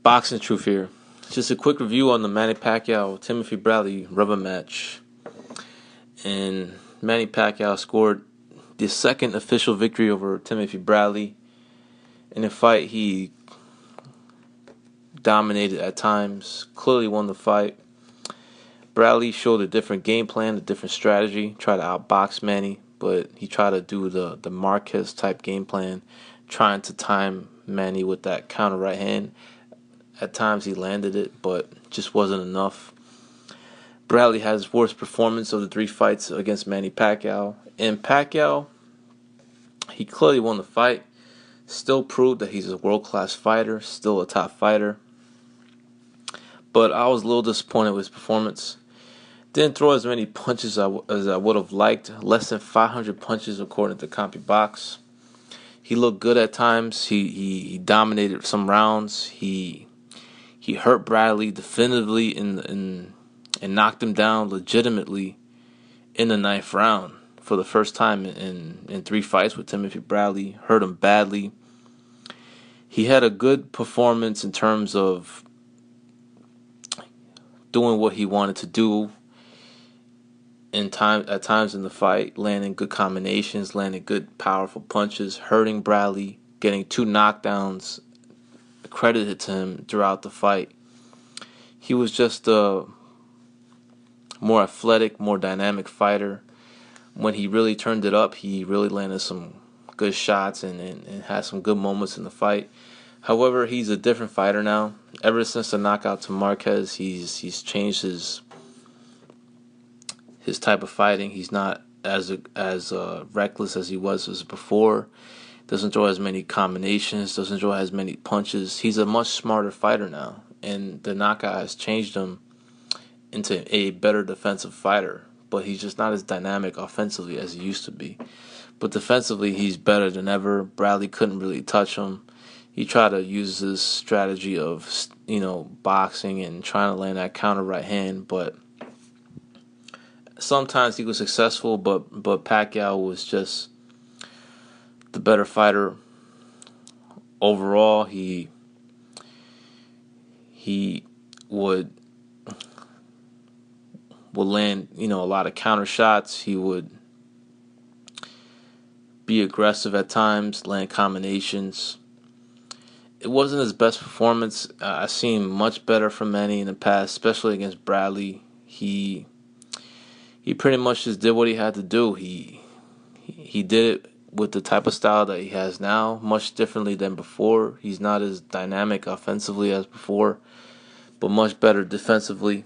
Boxing Truth here. Just a quick review on the Manny Pacquiao Timothy Bradley rubber match. And Manny Pacquiao scored the second official victory over Timothy Bradley. In the fight, he dominated at times, clearly won the fight. Bradley showed a different game plan, a different strategy, tried to outbox Manny, but he tried to do the Marquez type game plan, trying to time Manny with that counter right hand. At times he landed it, but just wasn't enough. Bradley had his worst performance of the 3 fights against Manny Pacquiao. And Pacquiao, he clearly won the fight. Still proved that he's a world-class fighter, still a top fighter. But I was a little disappointed with his performance. Didn't throw as many punches as I would have liked. Less than 500 punches according to CompuBox. He looked good at times. He dominated some rounds. He hurt Bradley definitively and knocked him down legitimately in the 9th round for the first time in 3 fights with Timothy Bradley. Hurt him badly. He had a good performance in terms of doing what he wanted to do at times in the fight, landing good combinations, landing good powerful punches, hurting Bradley, getting 2 knockdowns credited to him throughout the fight. He was just a more athletic, more dynamic fighter. When he really turned it up, he really landed some good shots and had some good moments in the fight. However, he's a different fighter now. Ever since the knockout to Marquez, he's changed his type of fighting. He's not as reckless as he was before. Doesn't throw as many combinations. Doesn't throw as many punches. He's a much smarter fighter now, and the knockout has changed him into a better defensive fighter. But he's just not as dynamic offensively as he used to be. But defensively, he's better than ever. Bradley couldn't really touch him. He tried to use this strategy of, boxing and trying to land that counter right hand, but sometimes he was successful, but Pacquiao was just the better fighter. Overall, he would land, a lot of counter shots. He would be aggressive at times, land combinations. It wasn't his best performance. I've seen much better from Manny in the past, especially against Bradley. He pretty much just did what he had to do. He did it with the type of style that he has now, much differently than before. He's not as dynamic offensively as before, but much better defensively.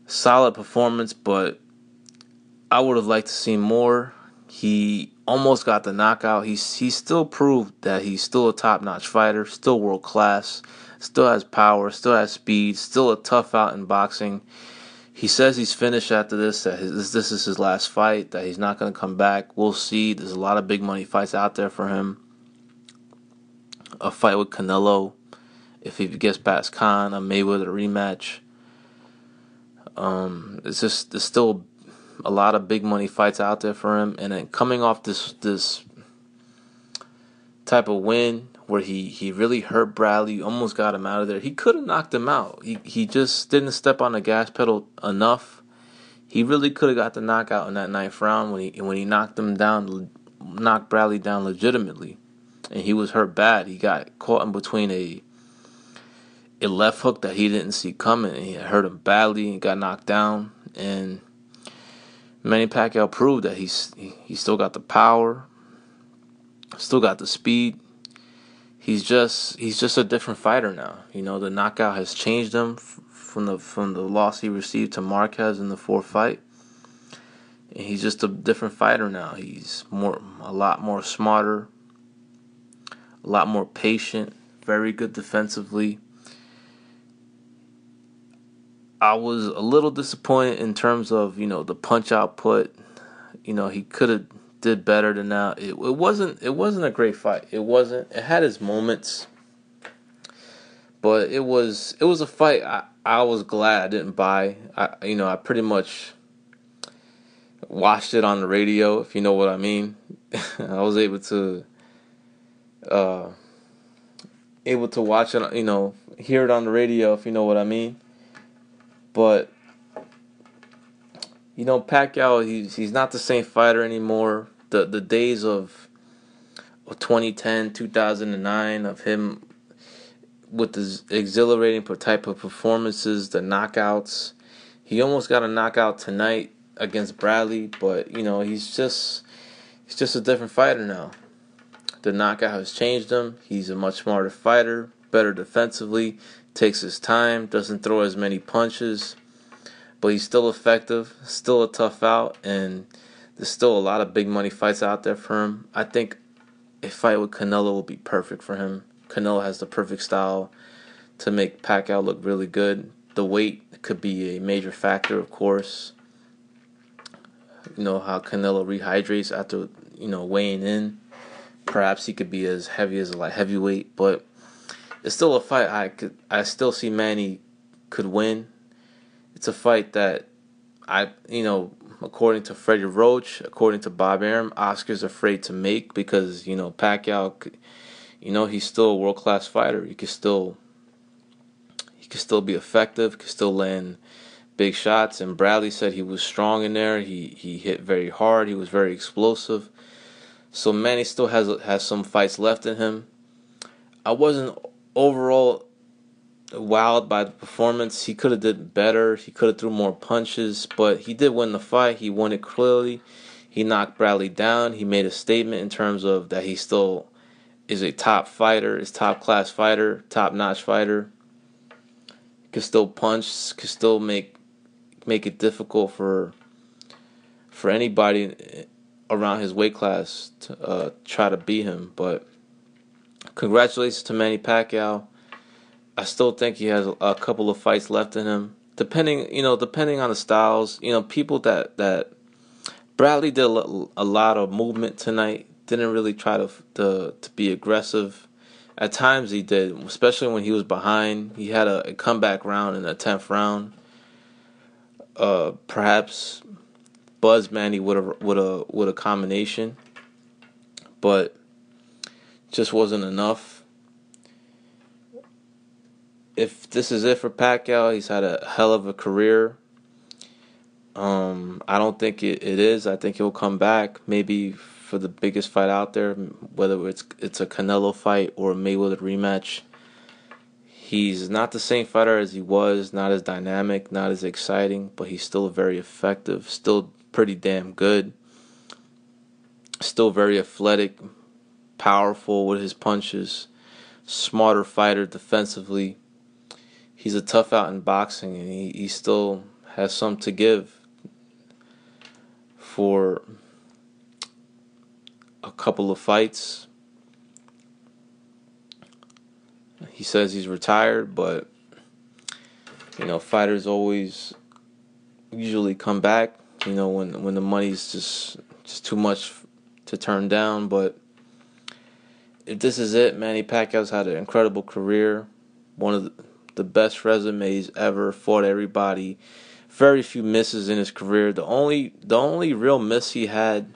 Solid performance, but I would have liked to see more. He almost got the knockout. He still proved that he's still a top-notch fighter, still world-class, still has power, still has speed, still a tough out in boxing. He says he's finished after this, that this is his last fight, that he's not going to come back. We'll see. There's a lot of big money fights out there for him. A fight with Canelo, if he gets past Khan, a Mayweather rematch. There's still a lot of big money fights out there for him, and then coming off this type of win where he really hurt Bradley, almost got him out of there. He could have knocked him out. He just didn't step on the gas pedal enough. He really could have got the knockout in that 9th round when he knocked Bradley down legitimately, and he was hurt bad. He got caught in between a left hook that he didn't see coming, and he hurt him badly and got knocked down. And Manny Pacquiao proved that he still got the power, still got the speed. He's just a different fighter now. The knockout has changed him from the loss he received to Marquez in the 4th fight. And he's just a different fighter now. He's a lot more smarter, a lot more patient, very good defensively. I was a little disappointed in terms of, the punch output. He could have did better than that. It wasn't a great fight. It wasn't. It had its moments, but it was a fight I was glad I didn't buy. I pretty much watched it on the radio, if you know what I mean. I was able to able to watch it, hear it on the radio, if you know what I mean. But Pacquiao, he's not the same fighter anymore. The days of 2010, 2009 of him with the exhilarating type of performances, the knockouts. He almost got a knockout tonight against Bradley, but he's just a different fighter now. The knockout has changed him. He's a much smarter fighter, better defensively, takes his time, doesn't throw as many punches, but he's still effective, still a tough out, and there's still a lot of big money fights out there for him. I think a fight with Canelo will be perfect for him. Canelo has the perfect style to make Pacquiao look really good. The weight could be a major factor, of course. You know how Canelo rehydrates after weighing in. Perhaps he could be as heavy as a light heavyweight, but it's still a fight I still see Manny could win. It's a fight that according to Freddie Roach, according to Bob Arum, Oscar's afraid to make because Pacquiao, he's still a world class fighter. He could still be effective, could still land big shots. And Bradley said he was strong in there. He hit very hard. He was very explosive. So Manny still has some fights left in him. I wasn't overall wowed by the performance. He could have did better. He could have threw more punches, but he did win the fight. He won it clearly. He knocked Bradley down. He made a statement in terms of that he still is a top fighter, is top class fighter, top notch fighter. Could still punch, could still make it difficult for anybody around his weight class to try to beat him. But congratulations to Manny Pacquiao. I still think he has a couple of fights left in him. Depending on the styles, people that Bradley did a lot of movement tonight. Didn't really try to be aggressive. At times he did, especially when he was behind. He had a comeback round in the 10th round. Perhaps Buzz Manny with a combination, but just wasn't enough. If this is it for Pacquiao, he's had a hell of a career. I don't think it is. I think he'll come back maybe for the biggest fight out there, whether it's a Canelo fight or a Mayweather rematch. He's not the same fighter as he was, not as dynamic, not as exciting, but he's still very effective, still pretty damn good, still very athletic, powerful with his punches, smarter fighter defensively. He's a tough out in boxing, and he still has some to give for a couple of fights. He says he's retired, but fighters always usually come back. When the money's just too much to turn down. But if this is it, Manny Pacquiao's had an incredible career, one of the best resumes ever. Fought everybody, very few misses in his career. The only real miss he had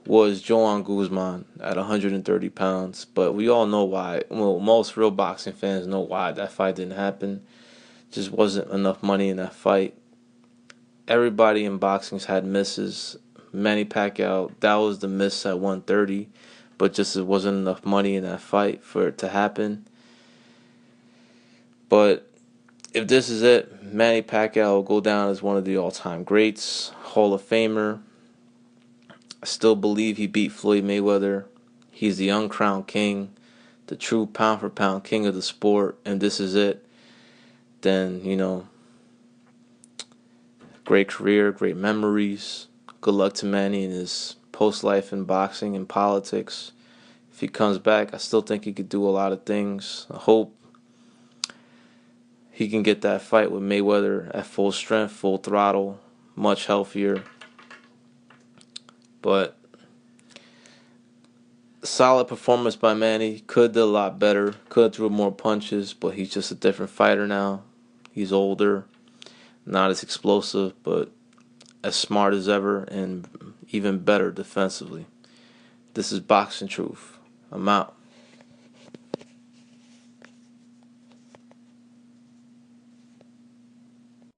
was Joan Guzman at 130 pounds. But we all know why. Well, most real boxing fans know why that fight didn't happen. Just wasn't enough money in that fight. Everybody in boxing's had misses. Manny Pacquiao, that was the miss at 130. But just it wasn't enough money in that fight for it to happen. But if this is it, Manny Pacquiao will go down as one of the all-time greats, Hall of Famer. I still believe he beat Floyd Mayweather. He's the uncrowned king, the true pound-for-pound king of the sport. And this is it. Then, great career, great memories. Good luck to Manny in his post-life in boxing and politics. If he comes back, I still think he could do a lot of things. I hope he can get that fight with Mayweather at full strength, full throttle, much healthier. But solid performance by Manny. Could do a lot better. Could have threw more punches, but he's just a different fighter now. He's older, not as explosive, but as smart as ever and even better defensively. This is Boxing Truth. I'm out.